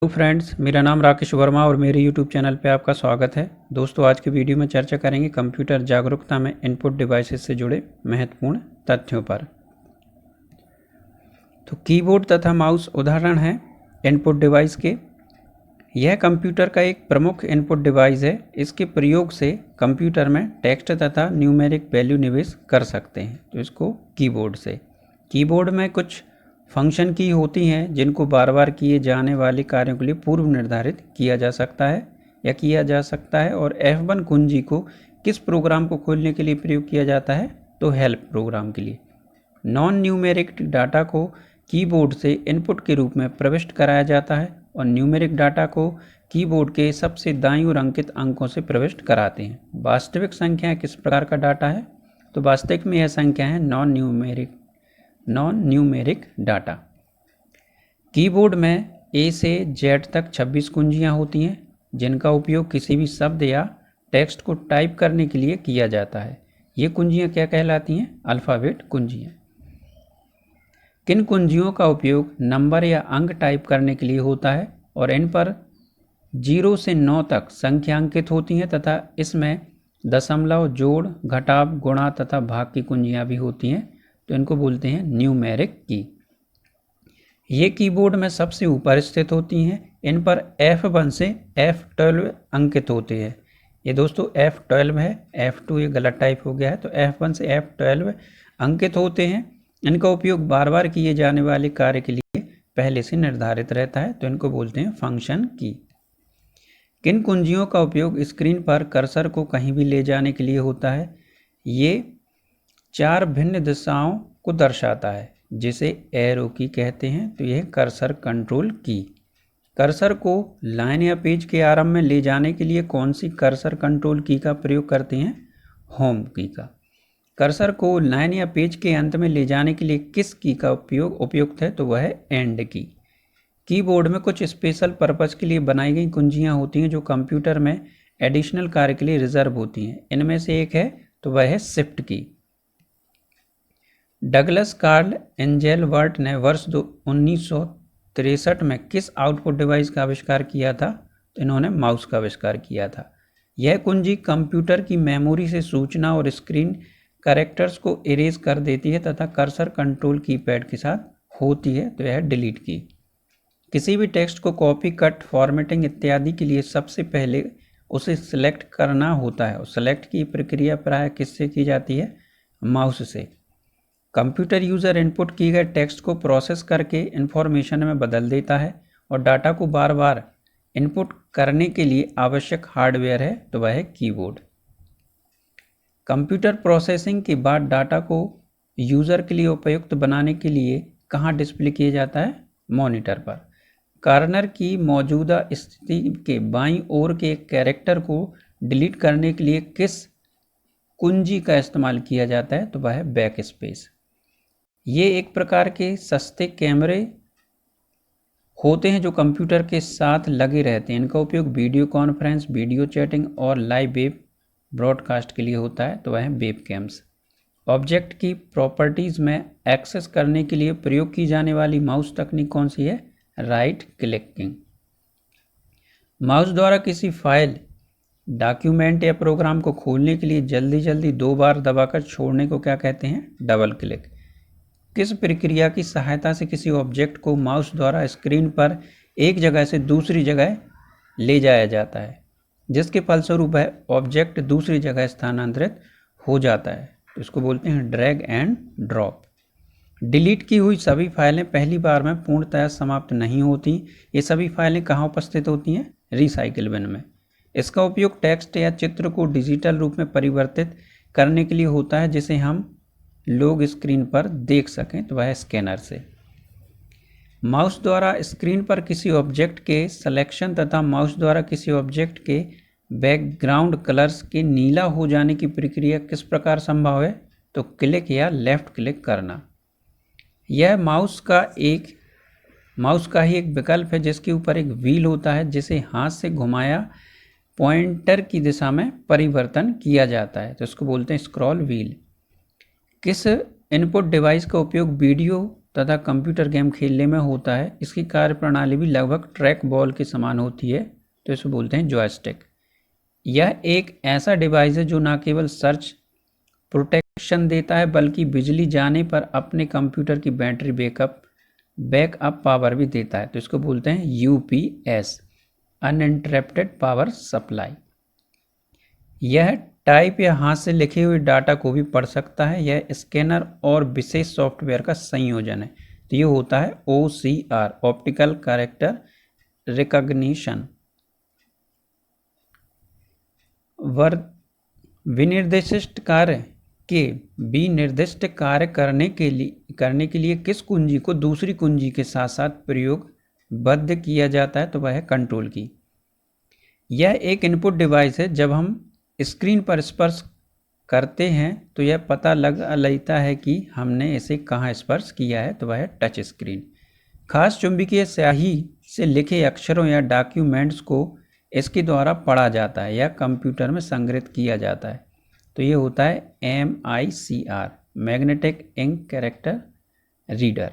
Hello friends, मेरा नाम राकेश वर्मा और मेरे यूट्यूब चैनल पे आपका स्वागत है। दोस्तों, आज की वीडियो में चर्चा करेंगे कंप्यूटर जागरूकता में इनपुट डिवाइसेस से जुड़े महत्वपूर्ण तथ्यों पर। तो कीबोर्ड तथा माउस उदाहरण हैं इनपुट डिवाइस के। यह कंप्यूटर का एक प्रमुख इनपुट डिवाइस है। इसके प्रयोग से कंप्यूटर में टेक्स्ट तथा न्यूमेरिक वैल्यू निवेश कर सकते हैं। तो इसको कीबोर्ड में कुछ फंक्शन की होती हैं जिनको बार बार किए जाने वाले कार्यों के लिए पूर्व निर्धारित किया जा सकता है और F1 कुंजी को किस प्रोग्राम को खोलने के लिए प्रयोग किया जाता है, तो हेल्प प्रोग्राम के लिए। नॉन न्यूमेरिक डाटा को कीबोर्ड से इनपुट के रूप में प्रविष्ट कराया जाता है और न्यूमेरिक डाटा को कीबोर्ड के सबसे दाईं ओर अंकित अंकों से प्रविष्ट कराते हैं। वास्तविक संख्या किस प्रकार का डाटा है, तो वास्तविक में यह संख्या है नॉन न्यूमेरिक डाटा। कीबोर्ड में A से Z तक 26 कुंजियां होती हैं जिनका उपयोग किसी भी शब्द या टेक्स्ट को टाइप करने के लिए किया जाता है। ये कुंजियां क्या कहलाती हैं? अल्फ़ाबेट कुंजियां। किन कुंजियों का उपयोग नंबर या अंक टाइप करने के लिए होता है और इन पर 0 से 9 तक संख्या अंकित होती हैं तथा इसमें दशमलव, जोड़, घटाव, गुणा तथा भाग की कुंजियां भी होती हैं। तो इनको बोलते हैं न्यूमेरिक की। ये कीबोर्ड में सबसे ऊपर स्थित होती हैं। इन पर F1 से F12 अंकित होते हैं। ये दोस्तों F12 है, F2 ये गलत टाइप हो गया है, तो F1 से F12 अंकित होते हैं। इनका उपयोग बार बार किए जाने वाले कार्य के लिए पहले से निर्धारित रहता है, तो इनको बोलते हैं फंक्शन की। किन कुंजियों का उपयोग स्क्रीन पर कर्सर को कहीं भी ले जाने के लिए होता है? ये 4 भिन्न दिशाओं को दर्शाता है जिसे एरो की कहते हैं। तो यह कर्सर कंट्रोल की। कर्सर को लाइन या पेज के आरंभ में ले जाने के लिए कौन सी कर्सर कंट्रोल की का प्रयोग करते हैं? होम की का। कर्सर को लाइन या पेज के अंत में ले जाने के लिए किस की का उपयोग उपयुक्त है? तो वह है एंड की। कीबोर्ड में कुछ स्पेशल पर्पस के लिए बनाई गई कुंजियां होती हैं जो कंप्यूटर में एडिशनल कार्य के लिए रिजर्व होती हैं। इनमें से एक है, तो वह है शिफ्ट की। डगलस कार्ल एंजेलवर्ट ने वर्ष 1963 में किस आउटपुट डिवाइस का आविष्कार किया था? तो इन्होंने माउस का आविष्कार किया था। यह कुंजी कंप्यूटर की मेमोरी से सूचना और स्क्रीन कैरेक्टर्स को इरेज कर देती है तथा कर्सर कंट्रोल कीपैड के साथ होती है, तो यह डिलीट की। किसी भी टेक्स्ट को कॉपी, कट, फॉर्मेटिंग इत्यादि के लिए सबसे पहले उसे सिलेक्ट करना होता है और सिलेक्ट की प्रक्रिया प्रायः किससे की जाती है? माउस से। कंप्यूटर यूज़र इनपुट किए गए टेक्स्ट को प्रोसेस करके इंफॉर्मेशन में बदल देता है और डाटा को बार बार इनपुट करने के लिए आवश्यक हार्डवेयर है, तो वह है कीबोर्ड। कंप्यूटर प्रोसेसिंग के बाद डाटा को यूज़र के लिए उपयुक्त बनाने के लिए कहाँ डिस्प्ले किया जाता है? मॉनिटर पर। कर्सर की मौजूदा स्थिति के बाईं ओर के कैरेक्टर को डिलीट करने के लिए किस कुंजी का इस्तेमाल किया जाता है? तो वह है बैक स्पेस। ये एक प्रकार के सस्ते कैमरे होते हैं जो कंप्यूटर के साथ लगे रहते हैं। इनका उपयोग वीडियो कॉन्फ्रेंस, वीडियो चैटिंग और लाइव वेब ब्रॉडकास्ट के लिए होता है, तो वह है वेब कैम्स। ऑब्जेक्ट की प्रॉपर्टीज़ में एक्सेस करने के लिए प्रयोग की जाने वाली माउस तकनीक कौन सी है? Right clicking. माउस द्वारा किसी फाइल, डॉक्यूमेंट या प्रोग्राम को खोलने के लिए जल्दी 2 बार दबाकर छोड़ने को क्या कहते हैं? Double click. किस प्रक्रिया की सहायता से किसी ऑब्जेक्ट को माउस द्वारा स्क्रीन पर एक जगह से दूसरी जगह ले जाया जाता है जिसके फलस्वरूप ऑब्जेक्ट दूसरी जगह स्थानांतरित हो जाता है? तो इसको बोलते हैं ड्रैग एंड ड्रॉप। डिलीट की हुई सभी फाइलें पहली बार में पूर्णतः समाप्त नहीं होती। ये सभी फाइलें कहाँ उपस्थित होती हैं? रिसाइकिल बिन में। इसका उपयोग टेक्स्ट या चित्र को डिजिटल रूप में परिवर्तित करने के लिए होता है जिसे हम लोग स्क्रीन पर देख सकें, तो वह स्कैनर से। माउस द्वारा स्क्रीन पर किसी ऑब्जेक्ट के सिलेक्शन तथा माउस द्वारा किसी ऑब्जेक्ट के बैकग्राउंड कलर्स के नीला हो जाने की प्रक्रिया किस प्रकार संभव है? तो क्लिक या लेफ्ट क्लिक करना। यह माउस का ही एक विकल्प है जिसके ऊपर एक व्हील होता है जिसे हाथ से घुमाया पॉइंटर की दिशा में परिवर्तन किया जाता है, तो इसको बोलते हैं स्क्रॉल व्हील। किस इनपुट डिवाइस का उपयोग वीडियो तथा कंप्यूटर गेम खेलने में होता है, इसकी कार्यप्रणाली भी लगभग ट्रैक बॉल के समान होती है, तो इसे बोलते हैं जॉयस्टिक। यह एक ऐसा डिवाइस है जो न केवल सर्च प्रोटेक्शन देता है बल्कि बिजली जाने पर अपने कंप्यूटर की बैटरी बैकअप पावर भी देता है, तो इसको बोलते हैं यूपीएस, अनइंटरप्टेड पावर सप्लाई। यह टाइप या हाथ से लिखे हुए डाटा को भी पढ़ सकता है। यह स्कैनर और विशेष सॉफ्टवेयर का संयोजन है, तो ये होता है OCR, ऑप्टिकल कैरेक्टर रिकॉग्निशन। विनिर्दिष्ट कार्य के विनिर्दिष्ट कार्य करने के लिए किस कुंजी को दूसरी कुंजी के साथ साथ प्रयोगबद्ध किया जाता है, तो वह है कंट्रोल की। यह एक इनपुट डिवाइस है। जब हम स्क्रीन पर स्पर्श करते हैं तो यह पता लगता है कि हमने इसे कहाँ स्पर्श किया है, तो वह है टच स्क्रीन। खास चुंबकीय स्याही से लिखे अक्षरों या डॉक्यूमेंट्स को इसके द्वारा पढ़ा जाता है या कंप्यूटर में संग्रहित किया जाता है, तो ये होता है MICR, magnetic ink character reader.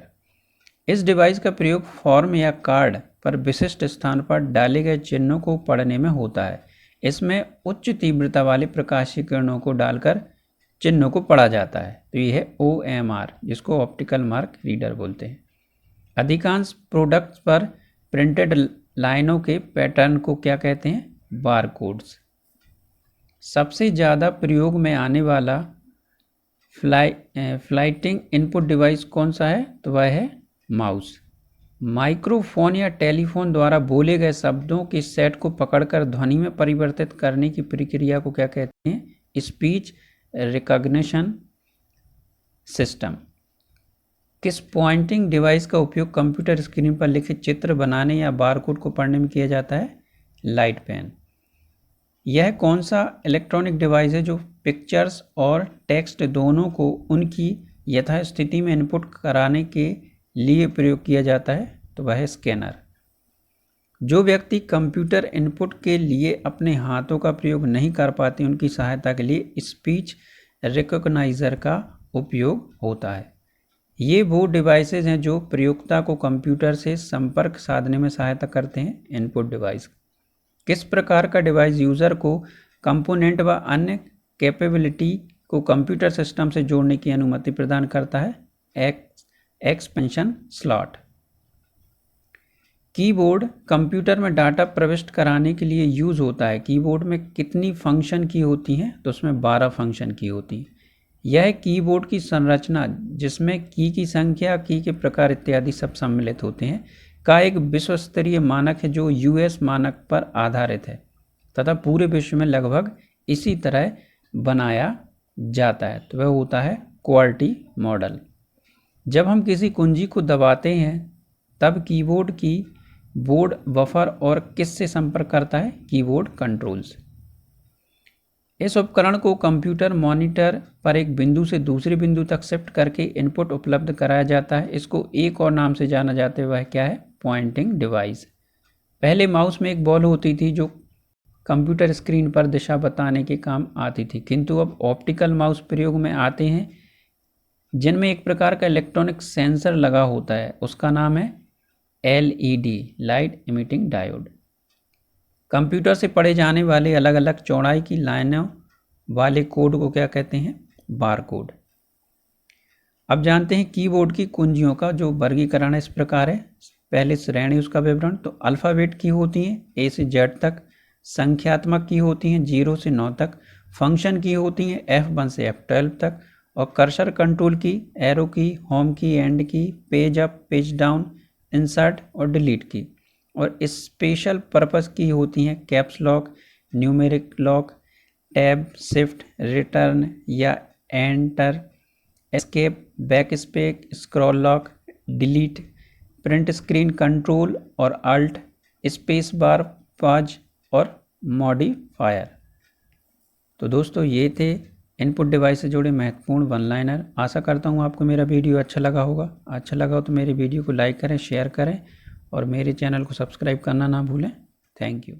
इस डिवाइस का प्रयोग फॉर्म या कार्ड पर विशिष्ट स्थान पर डाले गए चिन्हों को पढ़ने में होता है। इसमें उच्च तीव्रता वाले प्रकाशीय किरणों को डालकर चिन्हों को पढ़ा जाता है, तो यह है OMR, जिसको ऑप्टिकल मार्क रीडर बोलते हैं। अधिकांश प्रोडक्ट्स पर प्रिंटेड लाइनों के पैटर्न को क्या कहते हैं, बारकोड्स। सबसे ज़्यादा प्रयोग में आने वाला फ्लाइटिंग इनपुट डिवाइस कौन सा है, तो वह है माउस। माइक्रोफोन या टेलीफोन द्वारा बोले गए शब्दों के सेट को पकड़कर ध्वनि में परिवर्तित करने की प्रक्रिया को क्या कहते हैं, स्पीच रिकॉग्निशन सिस्टम। किस पॉइंटिंग डिवाइस का उपयोग कंप्यूटर स्क्रीन पर लिखे चित्र बनाने या बारकोड को पढ़ने में किया जाता है, लाइट पेन। यह कौन सा इलेक्ट्रॉनिक डिवाइस है जो पिक्चर्स और टेक्स्ट दोनों को उनकी यथास्थिति में इनपुट कराने के लिए प्रयोग किया जाता है, तो वह है स्कैनर। जो व्यक्ति कंप्यूटर इनपुट के लिए अपने हाथों का प्रयोग नहीं कर पाते, उनकी सहायता के लिए स्पीच रिकॉग्नाइजर का उपयोग होता है। ये वो डिवाइसेज हैं जो प्रयोक्ता को कंप्यूटर से संपर्क साधने में सहायता करते हैं, इनपुट डिवाइस। किस प्रकार का डिवाइस यूज़र को कंपोनेंट व अन्य कैपेबिलिटी को कंप्यूटर सिस्टम से जोड़ने की अनुमति प्रदान करता है, एक्सपेंशन स्लॉट। कीबोर्ड कंप्यूटर में डाटा प्रविष्ट कराने के लिए यूज़ होता है। कीबोर्ड में कितनी फंक्शन की होती हैं, तो उसमें 12 फंक्शन की होती हैं। यह कीबोर्ड की संरचना, जिसमें की संख्या, की के प्रकार इत्यादि सब सम्मिलित होते हैं, का एक विश्व स्तरीय मानक है जो US मानक पर आधारित है तथा पूरे विश्व में लगभग इसी तरह बनाया जाता है, तो वह होता है क्वालिटी मॉडल। जब हम किसी कुंजी को दबाते हैं तब कीबोर्ड की बोर्ड बफर और किससे संपर्क करता है, कीबोर्ड कंट्रोल्स। इस उपकरण को कंप्यूटर मॉनिटर पर एक बिंदु से दूसरे बिंदु तक शिफ्ट करके इनपुट उपलब्ध कराया जाता है। इसको एक और नाम से जाना जाता है, वह क्या है, पॉइंटिंग डिवाइस। पहले माउस में एक बॉल होती थी जो कंप्यूटर स्क्रीन पर दिशा बताने के काम आती थी, किंतु अब ऑप्टिकल माउस प्रयोग में आते हैं जिनमें एक प्रकार का इलेक्ट्रॉनिक सेंसर लगा होता है, उसका नाम है LED, light emitting diode. Computer से पढ़े जाने वाले अलग अलग चौड़ाई की लाइनों वाले कोड को क्या कहते हैं, बारकोड। अब जानते हैं कीबोर्ड की कुंजियों का जो वर्गीकरण है, इस प्रकार है। पहले श्रेणी, उसका विवरण। तो अल्फ़ाबेट की होती हैं A से Z तक, संख्यात्मक की होती हैं 0 से 9 तक, फंक्शन की होती हैं F1 से F12 तक, और cursor control key, arrow key, home key, end key, page up, page down, insert और डिलीट की, और स्पेशल पर्पस की होती हैं caps lock, numeric lock, tab, shift, return या enter, escape, back space, scroll lock, delete, print screen control और alt, space bar, pause और modifier. तो दोस्तों ये थे इनपुट डिवाइस से जुड़े महत्वपूर्ण वन लाइनर। आशा करता हूँ आपको मेरा वीडियो अच्छा लगा होगा। अच्छा लगा हो तो मेरे वीडियो को लाइक करें, शेयर करें और मेरे चैनल को सब्सक्राइब करना ना भूलें। Thank you.